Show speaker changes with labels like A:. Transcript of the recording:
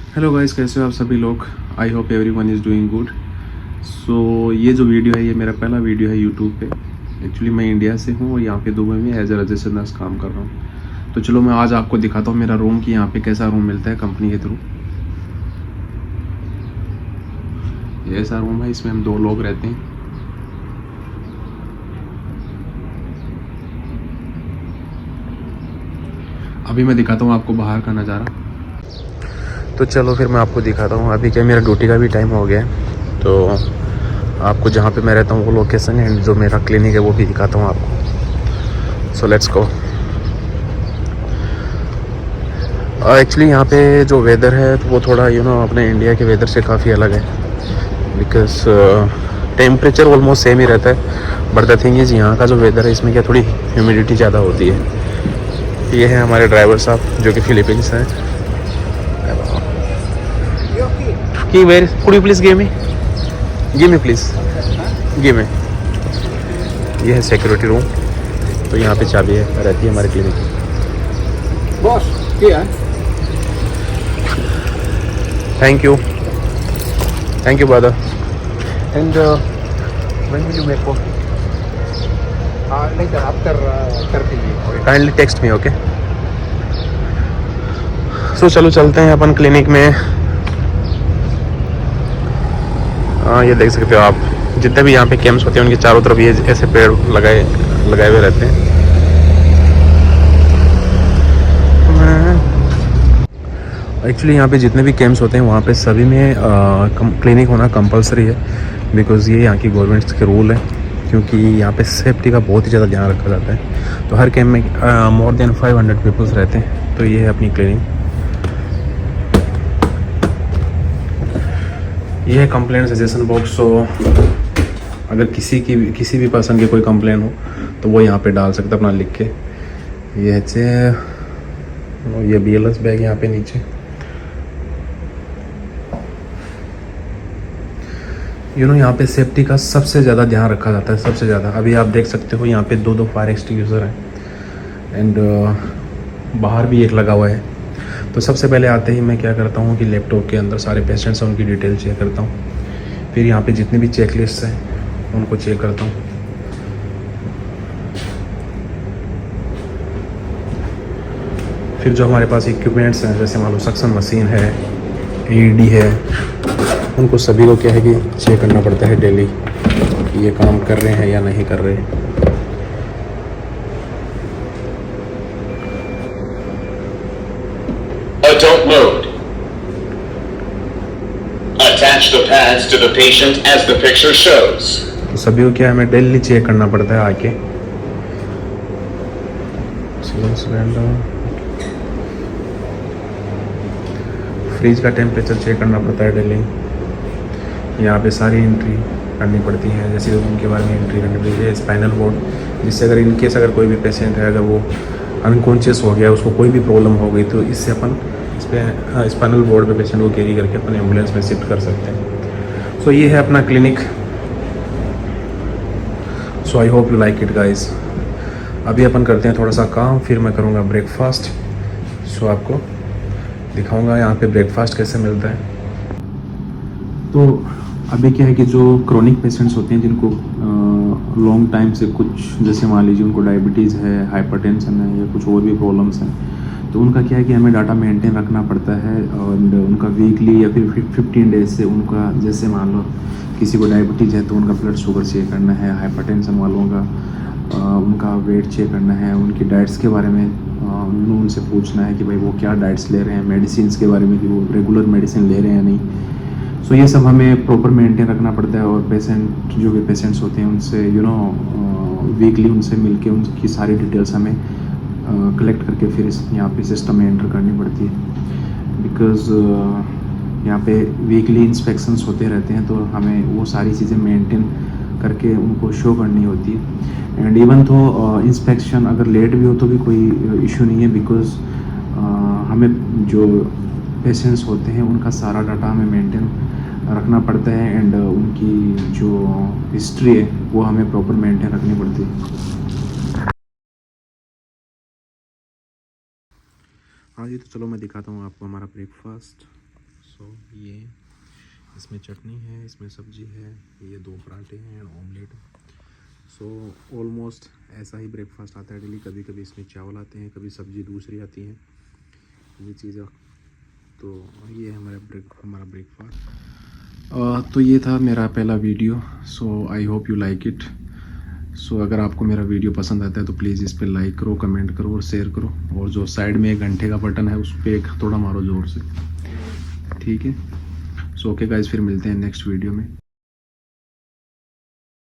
A: Hello guys, कैसे हो आप सभी लोग। I hope everyone is doing good. So ये जो वीडियो है ये मेरा पहला वीडियो है यूट्यूब पे। एक्चुअली मैं इंडिया से हूँ और यहाँ पे दुबई में एज ए रजिस्टर्ड नर्स काम कर रहा हूँ। तो चलो मैं आज आपको दिखाता हूँ मेरा रूम कि यहाँ पे कैसा रूम मिलता है कंपनी के थ्रू। ये ऐसा रूम है, इसमें हम 2 लोग रहते हैं। अभी मैं दिखाता हूँ आपको बाहर का नज़ारा। तो चलो फिर मैं आपको दिखाता हूँ। अभी क्या मेरा ड्यूटी का भी टाइम हो गया है, तो आपको जहाँ पे मैं रहता हूँ वो लोकेशन एंड जो मेरा क्लिनिक है वो भी दिखाता हूँ आपको। So let's go. एक्चुअली यहाँ पे जो वेदर है तो वो थोड़ा अपने इंडिया के वेदर से काफ़ी अलग है। बिकॉज टेम्परेचर ऑलमोस्ट सेम ही रहता है, बट द थिंग इज़ यहाँ का जो वेदर है इसमें क्या थोड़ी ह्यूमिडिटी ज़्यादा होती है। ये है हमारे ड्राइवर साहब जो कि फिलीपींस हैं। कि where could you please give me please give me. ये है सिक्योरिटी रूम। तो यहाँ पे चाबी है रहती है हमारे क्लिनिक की।
B: बॉस क्या है?
A: Thank you brother. And when will you make coffee?
B: later after 30 minutes.
A: Kindly text me, okay. So चलो चलते हैं अपन क्लिनिक में। ये देख सकते हो आप, जितने भी यहाँ पे कैंप्स होते हैं उनके चारों तरफ ये ऐसे पेड़ लगाए हुए रहते हैं। एक्चुअली यहाँ पे जितने भी कैंप्स होते हैं वहाँ पे सभी में क्लिनिक होना कंपलसरी है। बिकॉज़ ये यहाँ की गवर्नमेंट के रूल है, क्योंकि यहाँ पे सेफ्टी का बहुत ही ज़्यादा ध्यान रखा जाता है। तो हर कैंप में मोर देन 500 पीपल्स रहते हैं। तो ये है अपनी क्लिनिक। ये है कंप्लेंट सजेशन बॉक्स। सो अगर किसी भी पर्सन की कोई कंप्लेन हो तो वो यहाँ पे डाल सकता है अपना लिख के। ये है ये BLS बैग यहाँ पे नीचे। यहाँ पे सेफ्टी का सबसे ज़्यादा ध्यान रखा जाता है, सबसे ज़्यादा। अभी आप देख सकते हो यहाँ पे 2 फायर एक्सटिंग्विशर हैं एंड बाहर भी एक लगा हुआ है। तो सबसे पहले आते ही मैं क्या करता हूँ कि लैपटॉप के अंदर सारे पेशेंट्स हैं उनकी डिटेल चेक करता हूँ। फिर यहाँ पे जितने भी चेक लिस्ट हैं उनको चेक करता हूँ। फिर जो हमारे पास इक्विपमेंट्स हैं, जैसे मान लो सक्शन मशीन है, AED है, उनको सभी को क्या है कि चेक करना पड़ता है डेली कि ये काम कर रहे हैं या नहीं कर रहे हैं।
C: Adult mode. Attach the pads to the patient as the picture shows.
A: तो सभी को क्या हमें डेली चेक करना पड़ता है आके। फ्रिज का टेम्परेचर चेक करना पड़ता है डेली। यहाँ पे सारी एंट्री करनी पड़ती है, जैसे उनके बारे में एंट्री करनी पड़ती है। स्पाइनल बोर्ड, जिससे अगर इनकेस अगर कोई भी पेशेंट है, अगर वो अनकॉन्शियस हो गया, उसको कोई भी प्रॉब्लम हो गई, तो इससे अपन इस पर स्पाइनल बोर्ड पे पेशेंट को कैरी करके अपन एम्बुलेंस में शिफ्ट कर सकते हैं। सो ये है अपना clinic. So I hope you like it guys. अभी अपन करते हैं थोड़ा सा काम, फिर मैं करूँगा ब्रेकफास्ट। सो आपको दिखाऊँगा यहाँ पे ब्रेकफास्ट कैसे मिलता है। तो अभी क्या है कि जो क्रोनिक पेशेंट्स होते हैं, जिनको लॉन्ग टाइम से कुछ, जैसे मान लीजिए उनको डायबिटीज़ है, हाइपरटेंशन है या कुछ और भी प्रॉब्लम्स हैं, तो उनका क्या है कि हमें डाटा मेंटेन रखना पड़ता है। और उनका वीकली या फिर 15 डेज से उनका, जैसे मान लो किसी को डायबिटीज़ है तो उनका ब्लड शुगर चेक करना है, हाइपरटेंशन वालों का उनका वेट चेक करना है, उनकी डाइट्स के बारे में उनसे पूछना है कि भाई वो क्या डाइट्स ले रहे हैं, मेडिसिन के बारे में कि वो रेगुलर मेडिसिन ले रहे हैं या नहीं। सो ये सब हमें प्रॉपर मेंटेन रखना पड़ता है। और पेशेंट, जो भी पेशेंट्स होते हैं उनसे वीकली उनसे मिलके उनकी सारी डिटेल्स हमें कलेक्ट करके फिर यहाँ पे सिस्टम में एंटर करनी पड़ती है। बिकॉज़ यहाँ पे वीकली इंस्पेक्शंस होते रहते हैं, तो हमें वो सारी चीज़ें मेंटेन करके उनको शो करनी होती है। एंड इवन तो इंस्पेक्शन अगर लेट भी हो तो भी कोई इशू नहीं है, बिकॉज़ हमें जो पेशेंट्स होते हैं उनका सारा डाटा हमें मेंटेन रखना पड़ता है। एंड उनकी जो हिस्ट्री है वो हमें प्रॉपर मेंटेन रखनी पड़ती है। हाँ जी, तो चलो मैं दिखाता हूँ आपको हमारा ब्रेकफास्ट। सो ये इसमें चटनी है, इसमें सब्जी है, ये 2 पराठे हैं, ऑमलेट। सो ऑलमोस्ट ऐसा ही ब्रेकफास्ट आता है डेली। कभी कभी इसमें चावल आते हैं, कभी सब्जी दूसरी आती है, ये चीज़ें। तो ये है हमारा ब्रेकफास्ट। तो ये था मेरा पहला video. So I hope you like it. So अगर आपको मेरा वीडियो पसंद आता है तो प्लीज़ इस पर लाइक करो, कमेंट करो और शेयर करो। और जो साइड में एक घंटे का बटन है उस पर एक थोड़ा मारो ज़ोर से, ठीक है। सो ओके गाइस, फिर मिलते हैं नेक्स्ट वीडियो में।